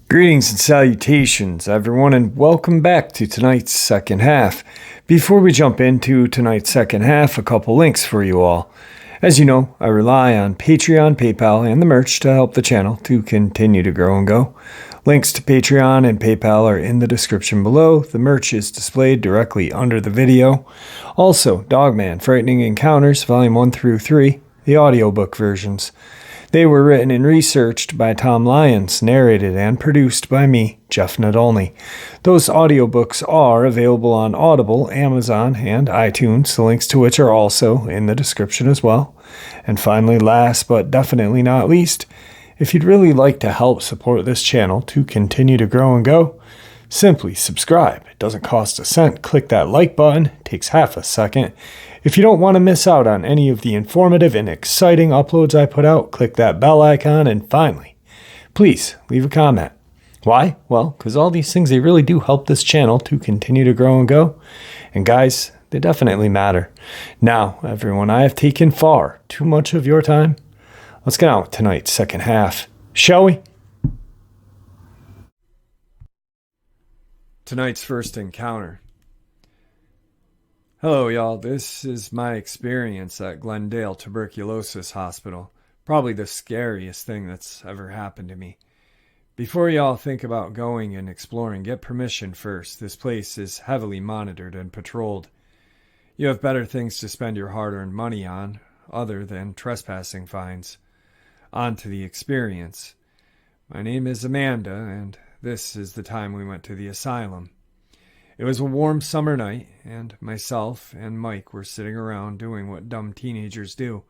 Greetings and salutations, everyone, and welcome back to tonight's second half. Before we jump into tonight's second half, a couple links for you all. As you know, I rely on Patreon, PayPal, and the merch to help the channel to continue to grow and go. Links to Patreon and PayPal are in the description below. The merch is displayed directly under the video. Also, Dogman, Frightening Encounters, Volume 1 through 3, the audiobook versions. They were written and researched by Tom Lyons, narrated and produced by me, Jeff Nadolny. Those audiobooks are available on Audible, Amazon, and iTunes, the links to which are also in the description as well. And finally, last but definitely not least, if you'd really like to help support this channel to continue to grow and go, simply subscribe. It doesn't cost a cent. Click that like button. It takes half a second. If you don't want to miss out on any of the informative and exciting uploads I put out, click that bell icon. And finally, please leave a comment. Why? Well, because all these things, they really do help this channel to continue to grow and go. And guys, they definitely matter. Now, everyone, I have taken far too much of your time. Let's get on with tonight's second half, shall we? Tonight's first encounter. Hello, y'all. This is my experience at Glendale Tuberculosis Hospital. Probably the scariest thing that's ever happened to me. Before y'all think about going and exploring, get permission first. This place is heavily monitored and patrolled. You have better things to spend your hard-earned money on, other than trespassing fines. On to the experience. My name is Amanda, and this is the time we went to the asylum. It was a warm summer night, and myself and Mike were sitting around doing what dumb teenagers do,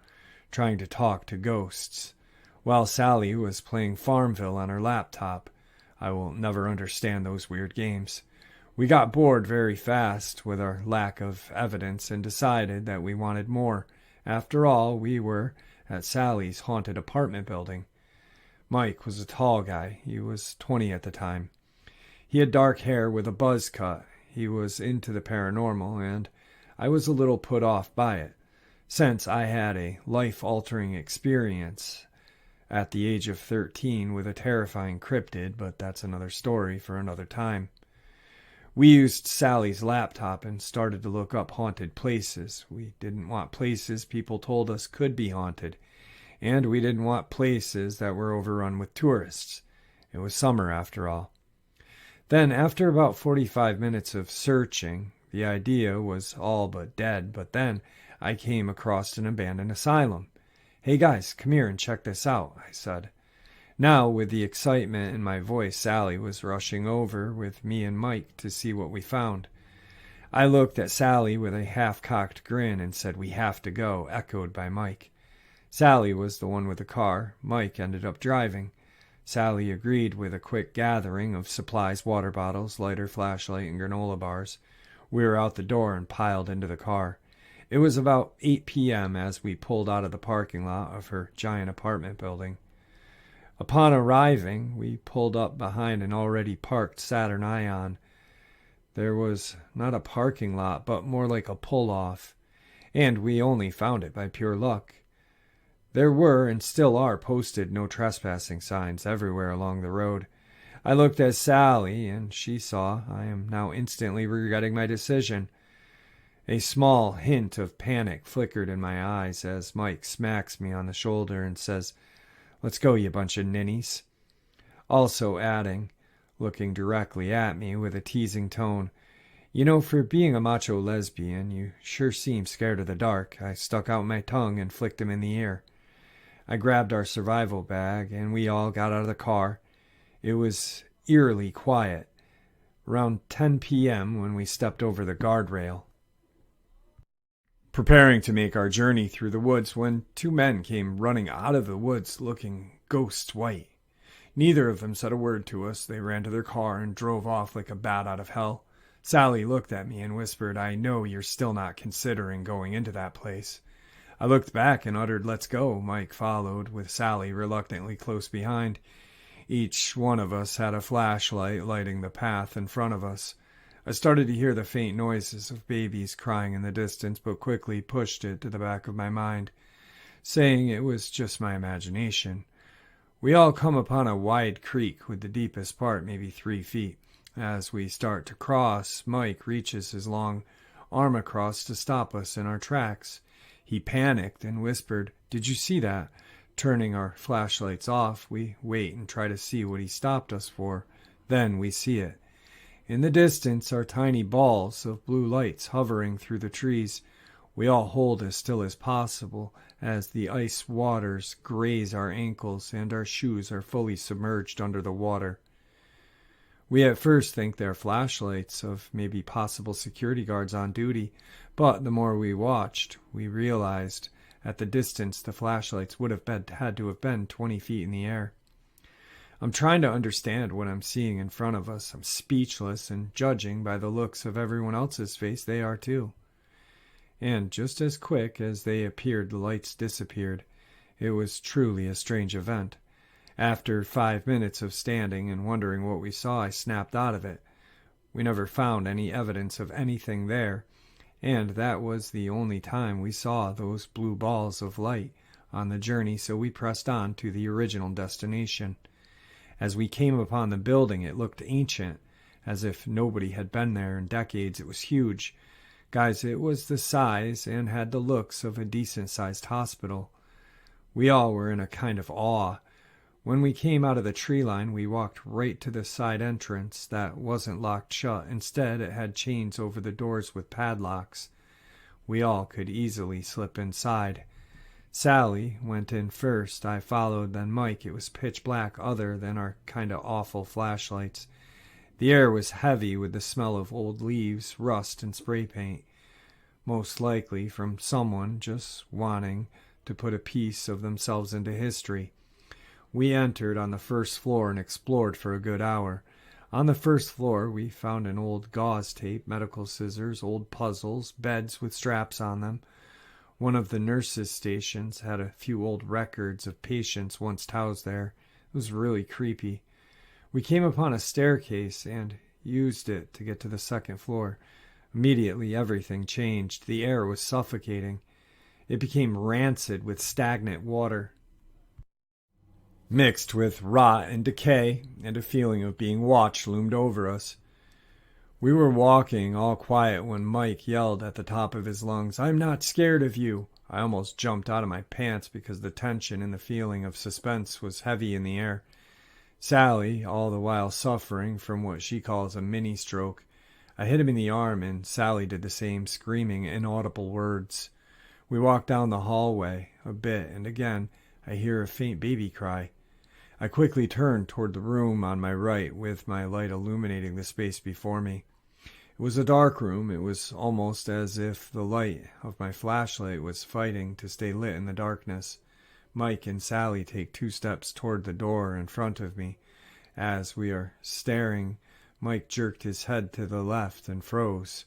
trying to talk to ghosts, while Sally was playing Farmville on her laptop. I will never understand those weird games. We got bored very fast with our lack of evidence and decided that we wanted more. After all, we were at Sally's haunted apartment building. Mike was a tall guy. He was 20 at the time. He had dark hair with a buzz cut. He was into the paranormal, and I was a little put off by it, since I had a life-altering experience at the age of 13 with a terrifying cryptid, but that's another story for another time. We used Sally's laptop and started to look up haunted places. We didn't want places people told us could be haunted, and we didn't want places that were overrun with tourists. It was summer, after all. Then, after about 45 minutes of searching, the idea was all but dead, but then I came across an abandoned asylum. "Hey guys, come here and check this out," I said. Now, with the excitement in my voice, Sally was rushing over with me and Mike to see what we found. I looked at Sally with a half-cocked grin and said, "We have to go," echoed by Mike. Sally was the one with the car. Mike ended up driving. Sally agreed with a quick gathering of supplies, water bottles, lighter, flashlight, and granola bars. We were out the door and piled into the car. It was about 8 p.m. as we pulled out of the parking lot of her giant apartment building. Upon arriving, we pulled up behind an already parked Saturn Ion. There was not a parking lot, but more like a pull-off, and we only found it by pure luck. There were, and still are, posted no trespassing signs everywhere along the road. I looked at Sally, and she saw I am now instantly regretting my decision. A small hint of panic flickered in my eyes as Mike smacks me on the shoulder and says, "Let's go, you bunch of ninnies." Also adding, looking directly at me with a teasing tone, "You know, for being a macho lesbian, you sure seem scared of the dark." I stuck out my tongue and flicked him in the ear. I grabbed our survival bag, and we all got out of the car. It was eerily quiet, around 10 p.m. when we stepped over the guardrail, preparing to make our journey through the woods, when two men came running out of the woods looking ghost white. Neither of them said a word to us. They ran to their car and drove off like a bat out of hell. Sally looked at me and whispered, "I know you're still not considering going into that place." I looked back and uttered, "Let's go." Mike followed, with Sally reluctantly close behind. Each one of us had a flashlight lighting the path in front of us. I started to hear the faint noises of babies crying in the distance, but quickly pushed it to the back of my mind, saying it was just my imagination. We all come upon a wide creek with the deepest part maybe 3 feet. As we start to cross, Mike reaches his long arm across to stop us in our tracks. He panicked and whispered, "Did you see that?" Turning our flashlights off, we wait and try to see what he stopped us for. Then we see it. In the distance are tiny balls of blue lights hovering through the trees. We all hold as still as possible as the ice waters graze our ankles and our shoes are fully submerged under the water. We at first think they're flashlights of maybe possible security guards on duty, but the more we watched, we realized at the distance the flashlights would have had to have been 20 feet in the air. I'm trying to understand what I'm seeing in front of us. I'm speechless, and judging by the looks of everyone else's face, they are too. And just as quick as they appeared, the lights disappeared. It was truly a strange event. After 5 minutes of standing and wondering what we saw, I snapped out of it. We never found any evidence of anything there, and that was the only time we saw those blue balls of light on the journey, so we pressed on to the original destination. As we came upon the building, it looked ancient, as if nobody had been there in decades. It was huge. Guys, it was the size and had the looks of a decent-sized hospital. We all were in a kind of awe. When we came out of the tree line, we walked right to the side entrance that wasn't locked shut. Instead, it had chains over the doors with padlocks. We all could easily slip inside. Sally went in first. I followed, then Mike. It was pitch black other than our kind of awful flashlights. The air was heavy with the smell of old leaves, rust, and spray paint. Most likely from someone just wanting to put a piece of themselves into history. We entered on the first floor and explored for a good hour. On the first floor, we found an old gauze tape, medical scissors, old puzzles, beds with straps on them. One of the nurses' stations had a few old records of patients once housed there. It was really creepy. We came upon a staircase and used it to get to the second floor. Immediately, everything changed. The air was suffocating. It became rancid with stagnant water, mixed with rot and decay, and a feeling of being watched loomed over us. We were walking all quiet when Mike yelled at the top of his lungs, "I'm not scared of you." I almost jumped out of my pants because the tension and the feeling of suspense was heavy in the air. Sally, all the while suffering from what she calls a mini-stroke. I hit him in the arm, and Sally did the same, screaming inaudible words. We walked down the hallway a bit, and again I hear a faint baby cry. I quickly turned toward the room on my right, with my light illuminating the space before me. It was a dark room. It was almost as if the light of my flashlight was fighting to stay lit in the darkness. Mike and Sally take 2 steps toward the door in front of me. As we are staring, Mike jerked his head to the left and froze.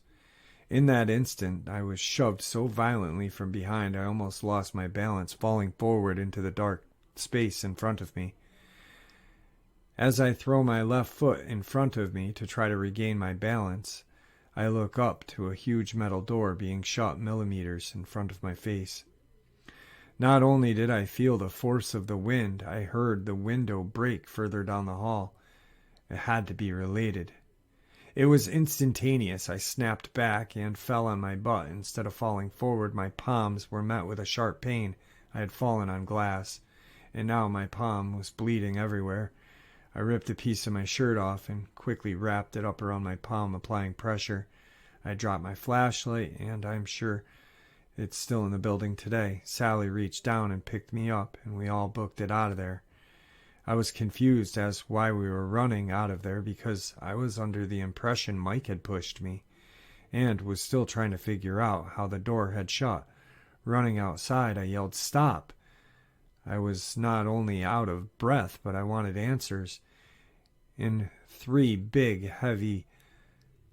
In that instant, I was shoved so violently from behind I almost lost my balance, falling forward into the dark space in front of me. As I throw my left foot in front of me to try to regain my balance, I look up to a huge metal door being shut millimeters in front of my face. Not only did I feel the force of the wind, I heard the window break further down the hall. It had to be related. It was instantaneous. I snapped back and fell on my butt. Instead of falling forward, my palms were met with a sharp pain. I had fallen on glass, and now my palm was bleeding everywhere. I ripped a piece of my shirt off and quickly wrapped it up around my palm, applying pressure. I dropped my flashlight, and I'm sure it's still in the building today. Sally reached down and picked me up, and we all booked it out of there. I was confused as why we were running out of there, because I was under the impression Mike had pushed me, and was still trying to figure out how the door had shut. Running outside, I yelled, "Stop!" I was not only out of breath, but I wanted answers. In 3 big, heavy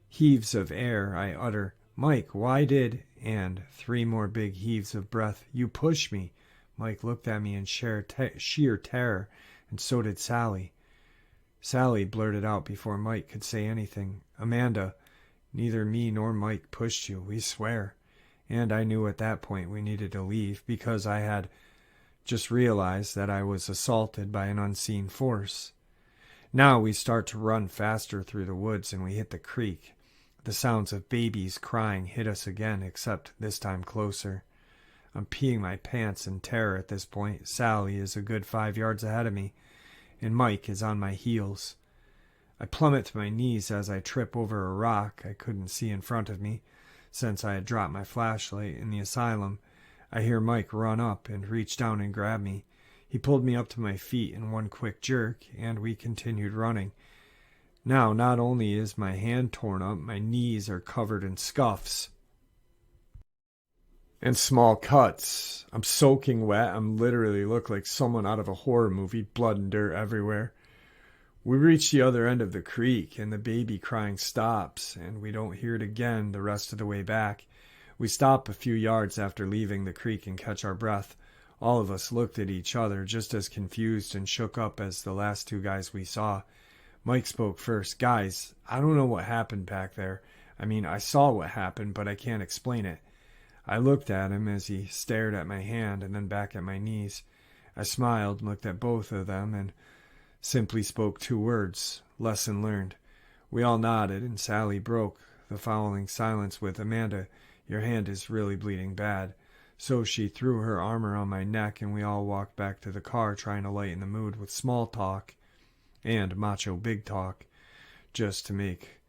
heaves of air, I utter, "Mike, why did—" and 3 more big heaves of breath, "You push me." Mike looked at me in sheer terror, and so did Sally. Sally blurted out before Mike could say anything, "Amanda, Neither me nor Mike pushed you, we swear. And I knew at that point we needed to leave because I had just realized that I was assaulted by an unseen force. Now we start to run faster through the woods and we hit the creek. The sounds of babies crying hit us again, except this time closer. I'm peeing my pants in terror at this point. Sally is a good 5 yards ahead of me, and Mike is on my heels. I plummet to my knees as I trip over a rock I couldn't see in front of me, since I had dropped my flashlight in the asylum. I hear Mike run up and reach down and grab me. He pulled me up to my feet in one quick jerk, and we continued running. Now, not only is my hand torn up, my knees are covered in scuffs and small cuts. I'm soaking wet. I'm literally look like someone out of a horror movie, blood and dirt everywhere. We reach the other end of the creek, and the baby crying stops, and we don't hear it again the rest of the way back. We stop a few yards after leaving the creek and catch our breath. All of us looked at each other, just as confused and shook up as the last two guys we saw. Mike spoke first. Guys, I don't know what happened back there. I mean, I saw what happened, but I can't explain it. I looked at him as he stared at my hand and then back at my knees. I smiled and looked at both of them and simply spoke 2 words: lesson learned. We all nodded, and Sally broke the following silence with, "Amanda, your hand is really bleeding bad." So she threw her arm around my neck, and we all walked back to the car, trying to lighten the mood with small talk and macho big talk, just to make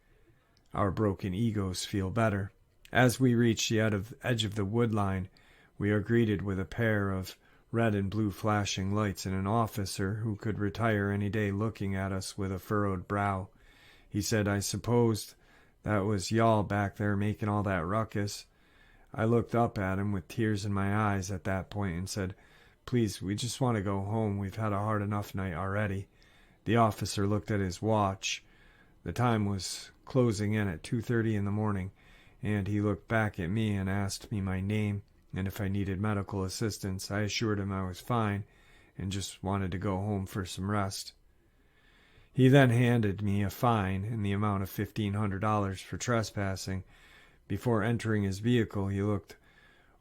our broken egos feel better. As we reach the edge of the wood line, we are greeted with a pair of red and blue flashing lights and an officer who could retire any day looking at us with a furrowed brow. He said, "I supposed that was y'all back there making all that ruckus." I looked up at him with tears in my eyes at that point and said, "Please, we just want to go home. We've had a hard enough night already." The officer looked at his watch. The time was closing in at 2:30 in the morning, and he looked back at me and asked me my name and if I needed medical assistance. I assured him I was fine and just wanted to go home for some rest. He then handed me a fine in the amount of $1,500 for trespassing. Before entering his vehicle, he looked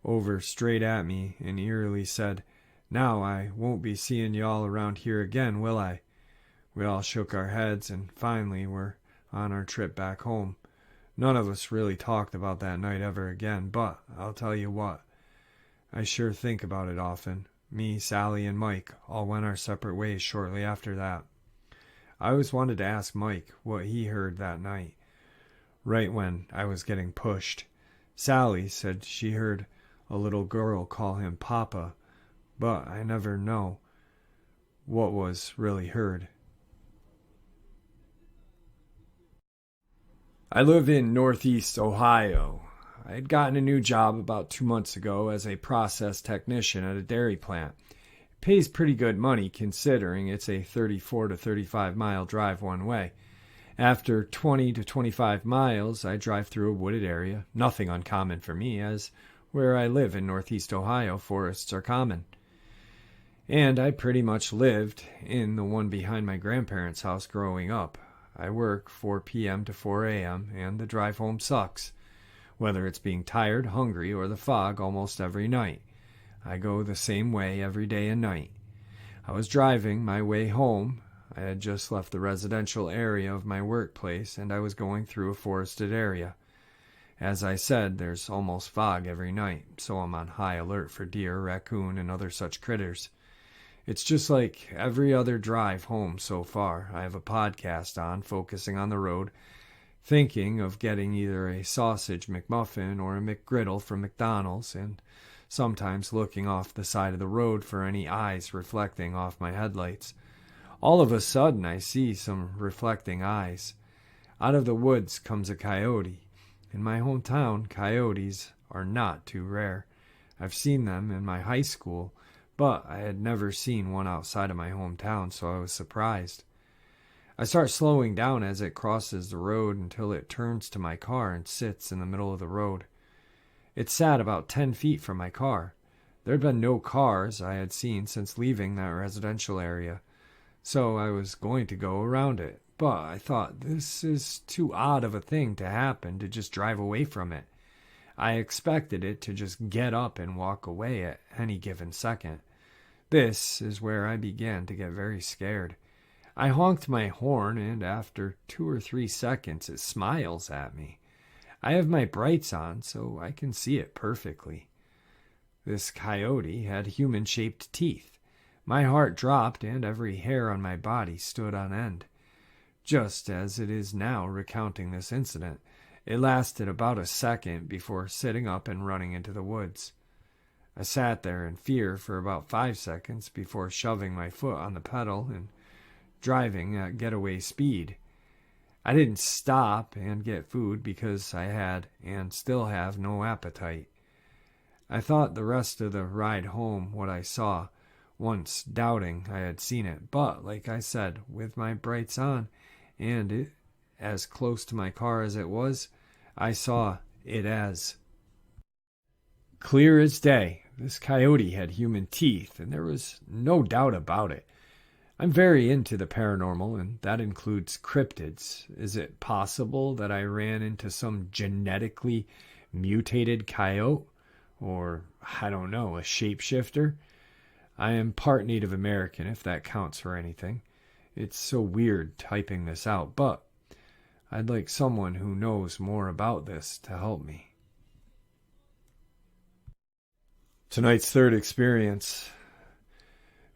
over straight at me and eerily said, "Now I won't be seeing y'all around here again, will I?" We all shook our heads, and finally were on our trip back home. None of us really talked about that night ever again, but I'll tell you what, I sure think about it often. Me, Sally, and Mike all went our separate ways shortly after that. I always wanted to ask Mike what he heard that night, right when I was getting pushed. Sally said she heard a little girl call him Papa, but I never know what was really heard. I live in Northeast Ohio. I had gotten a new job about 2 months ago as a process technician at a dairy plant. It pays pretty good money considering it's a 34 to 35 mile drive one way. After 20 to 25 miles, I drive through a wooded area, nothing uncommon for me, as where I live in Northeast Ohio, forests are common. And I pretty much lived in the one behind my grandparents' house growing up. I work 4 p.m. to 4 a.m., and the drive home sucks, whether it's being tired, hungry, or the fog almost every night. I go the same way every day and night. I was driving my way home. I had just left the residential area of my workplace, and I was going through a forested area. As I said, there's almost fog every night, so I'm on high alert for deer, raccoon, and other such critters. It's just like every other drive home so far. I have a podcast on, focusing on the road, thinking of getting either a sausage McMuffin or a McGriddle from McDonald's, and sometimes looking off the side of the road for any eyes reflecting off my headlights. All of a sudden, I see some reflecting eyes. Out of the woods comes a coyote. In my hometown, coyotes are not too rare. I've seen them in my high school, but I had never seen one outside of my hometown, so I was surprised. I start slowing down as it crosses the road until it turns to my car and sits in the middle of the road. It sat about 10 feet from my car. There had been no cars I had seen since leaving that residential area, so I was going to go around it. but I thought this is too odd of a thing to happen to just drive away from it. I expected it to just get up and walk away at any given second. This is where I began to get very scared. I honked my horn, and after 2 or 3 seconds, it smiles at me. I have my brights on, so I can see it perfectly. This coyote had human-shaped teeth. My heart dropped, and every hair on my body stood on end. Just as it is now recounting this incident, it lasted about a second before sitting up and running into the woods. I sat there in fear for about 5 seconds before shoving my foot on the pedal and driving at getaway speed. I didn't stop and get food because I had and still have no appetite. I thought the rest of the ride home what I saw, once doubting I had seen it, but like I said, with my brights on and it as close to my car as it was, I saw it as clear as day. This coyote had human teeth, and there was no doubt about it. I'm very into the paranormal, and that includes cryptids. Is it possible that I ran into some genetically mutated coyote? Or, I don't know, a shapeshifter? I am part Native American, if that counts for anything. It's so weird typing this out, but I'd like someone who knows more about this to help me. Tonight's third experience.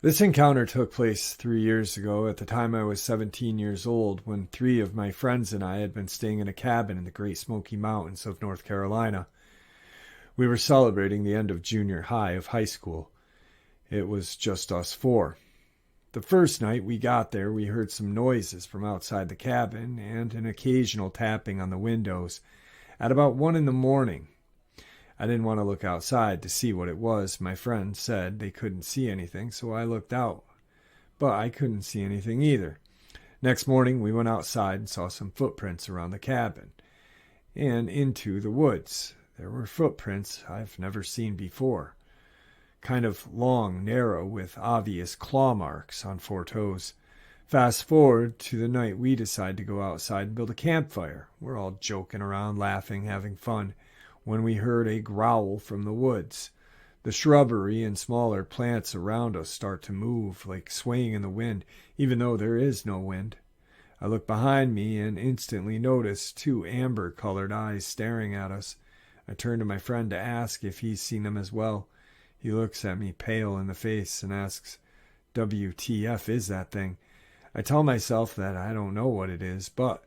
This encounter took place 3 years ago. At the time I was 17 years old, when 3 of my friends and I had been staying in a cabin in the Great Smoky Mountains of North Carolina. We were celebrating the end of junior high of high school. It was just us 4. The first night we got there, we heard some noises from outside the cabin and an occasional tapping on the windows at about 1 in the morning. I didn't want to look outside to see what it was. My friends said they couldn't see anything, so I looked out. But I couldn't see anything either. Next morning, we went outside and saw some footprints around the cabin and into the woods. There were footprints I've never seen before. Kind of long, narrow, with obvious claw marks on 4 toes. Fast forward to the night we decide to go outside and build a campfire. We're all joking around, laughing, having fun, when we heard a growl from the woods. The shrubbery and smaller plants around us start to move, like swaying in the wind, even though there is no wind. I look behind me and instantly notice 2 amber-colored eyes staring at us. I turn to my friend to ask if he's seen them as well. He looks at me pale in the face and asks, "WTF is that thing?" I tell myself that I don't know what it is, but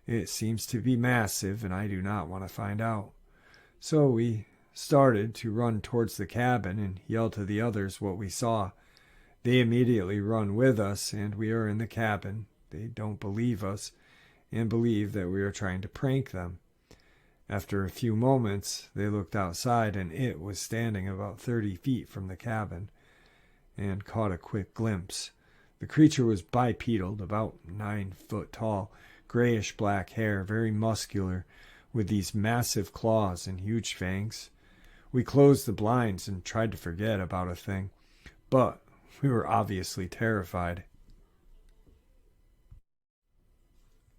it seems to be massive and I do not want to find out. So we started to run towards the cabin and yell to the others what we saw. They immediately run with us, and we are in the cabin. They don't believe us and believe that we are trying to prank them. After a few moments, they looked outside, and it was standing about 30 feet from the cabin and caught a quick glimpse. The creature was bipedal, about 9 foot tall, grayish-black hair, very muscular, with these massive claws and huge fangs. We closed the blinds and tried to forget about a thing, but we were obviously terrified.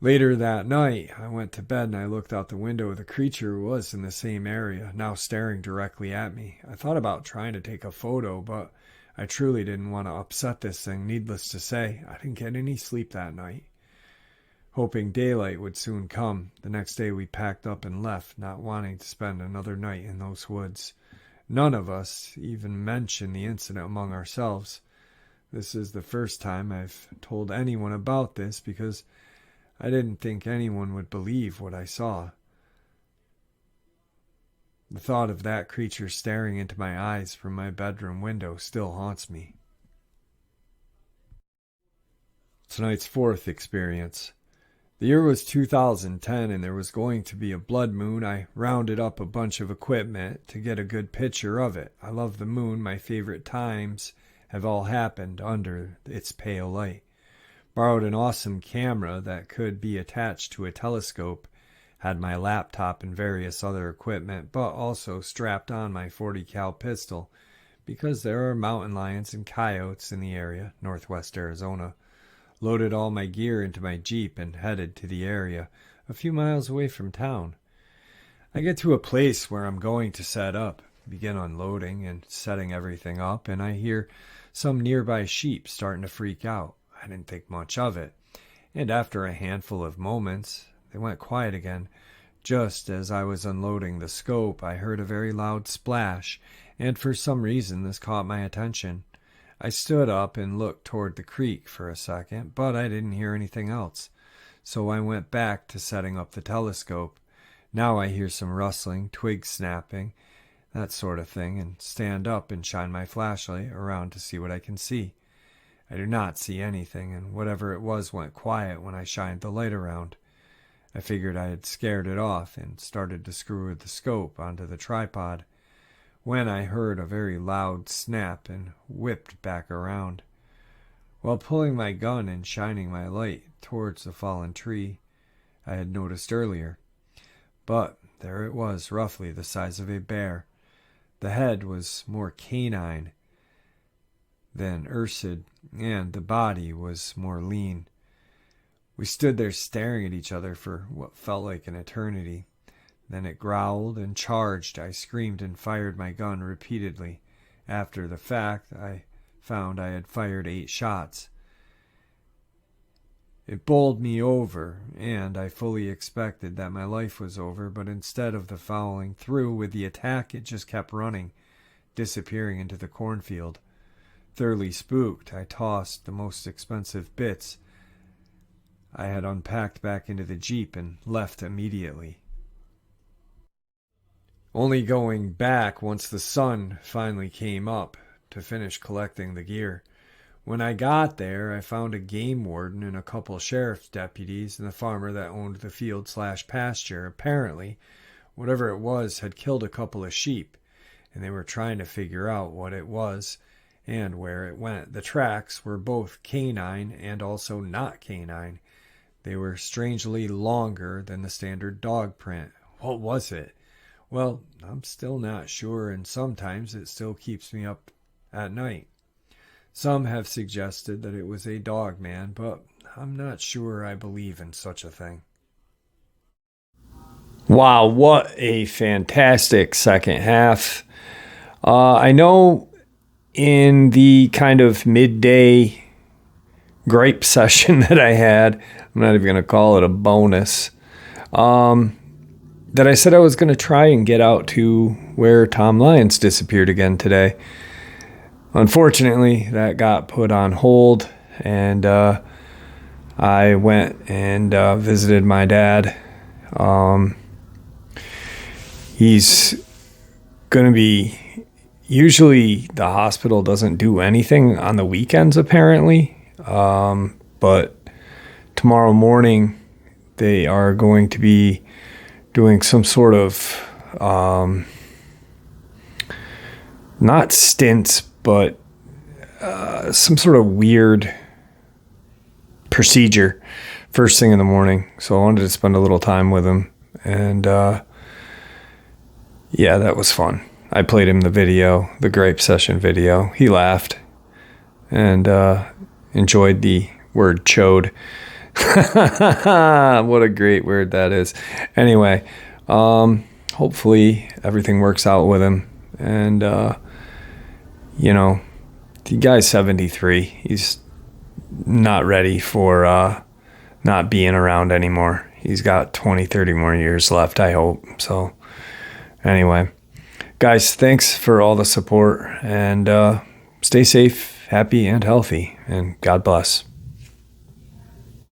Later that night, I went to bed and I looked out the window. The creature was in the same area, now staring directly at me. I thought about trying to take a photo, but I truly didn't want to upset this thing. Needless to say, I didn't get any sleep that night. Hoping daylight would soon come, the next day we packed up and left, not wanting to spend another night in those woods. None of us even mentioned the incident among ourselves. This is the first time I've told anyone about this because I didn't think anyone would believe what I saw. The thought of that creature staring into my eyes from my bedroom window still haunts me. Tonight's 4th experience. The year was 2010 and there was going to be a blood moon. I rounded up a bunch of equipment to get a good picture of it. I love the moon. My favorite times have all happened under its pale light. Borrowed an awesome camera that could be attached to a telescope. Had my laptop and various other equipment, but also strapped on my .40 cal pistol because there are mountain lions and coyotes in the area, northwest Arizona. loaded all my gear into my Jeep, and headed to the area a few miles away from town. I get to a place where I'm going to set up, begin unloading and setting everything up, and I hear some nearby sheep starting to freak out. I didn't think much of it, and after a handful of moments, they went quiet again. Just as I was unloading the scope, I heard a very loud splash, and for some reason this caught my attention. I stood up and looked toward the creek for a second, but I didn't hear anything else, so I went back to setting up the telescope. Now I hear some rustling, twigs snapping, that sort of thing, and stand up and shine my flashlight around to see what I can see. I do not see anything, and whatever it was went quiet when I shined the light around. I figured I had scared it off and started to screw the scope onto the tripod when I heard a very loud snap and whipped back around. While pulling my gun and shining my light towards the fallen tree I had noticed earlier. But there it was, roughly the size of a bear. The head was more canine than ursid, and the body was more lean. We stood there staring at each other for what felt like an eternity. Then it growled and charged. I screamed and fired my gun repeatedly. After the fact, I found I had fired 8 shots. It bowled me over, and I fully expected that my life was over, but instead of the following through with the attack, it just kept running, disappearing into the cornfield. Thoroughly spooked, I tossed the most expensive bits I had unpacked back into the Jeep and left immediately, only going back once the sun finally came up to finish collecting the gear. When I got there, I found a game warden and a couple sheriff's deputies and the farmer that owned the field/pasture. Apparently, whatever it was had killed a couple of sheep, and they were trying to figure out what it was and where it went. The tracks were both canine and also not canine. They were strangely longer than the standard dog print. What was it? Well, I'm still not sure, and sometimes it still keeps me up at night. Some have suggested that it was a Dogman, but I'm not sure I believe in such a thing. Wow, what a fantastic second half. I know in the kind of midday gripe session that I had, I'm not even going to call it a bonus, that I said I was going to try and get out to where Tom Lyons disappeared again today. Unfortunately, that got put on hold, and I went and visited my dad. He's going to be... Usually the hospital doesn't do anything on the weekends, apparently. But tomorrow morning, they are going to be doing some sort of, not stints, but some sort of weird procedure first thing in the morning. So I wanted to spend a little time with him. And yeah, that was fun. I played him the video, the grape session video. He laughed and enjoyed the word chode. What a great word that is. Anyway, hopefully everything works out with him. And, you know, the guy's 73. He's not ready for not being around anymore. He's got 20, 30 more years left, I hope. So anyway, guys, thanks for all the support, and stay safe, happy, and healthy, and God bless.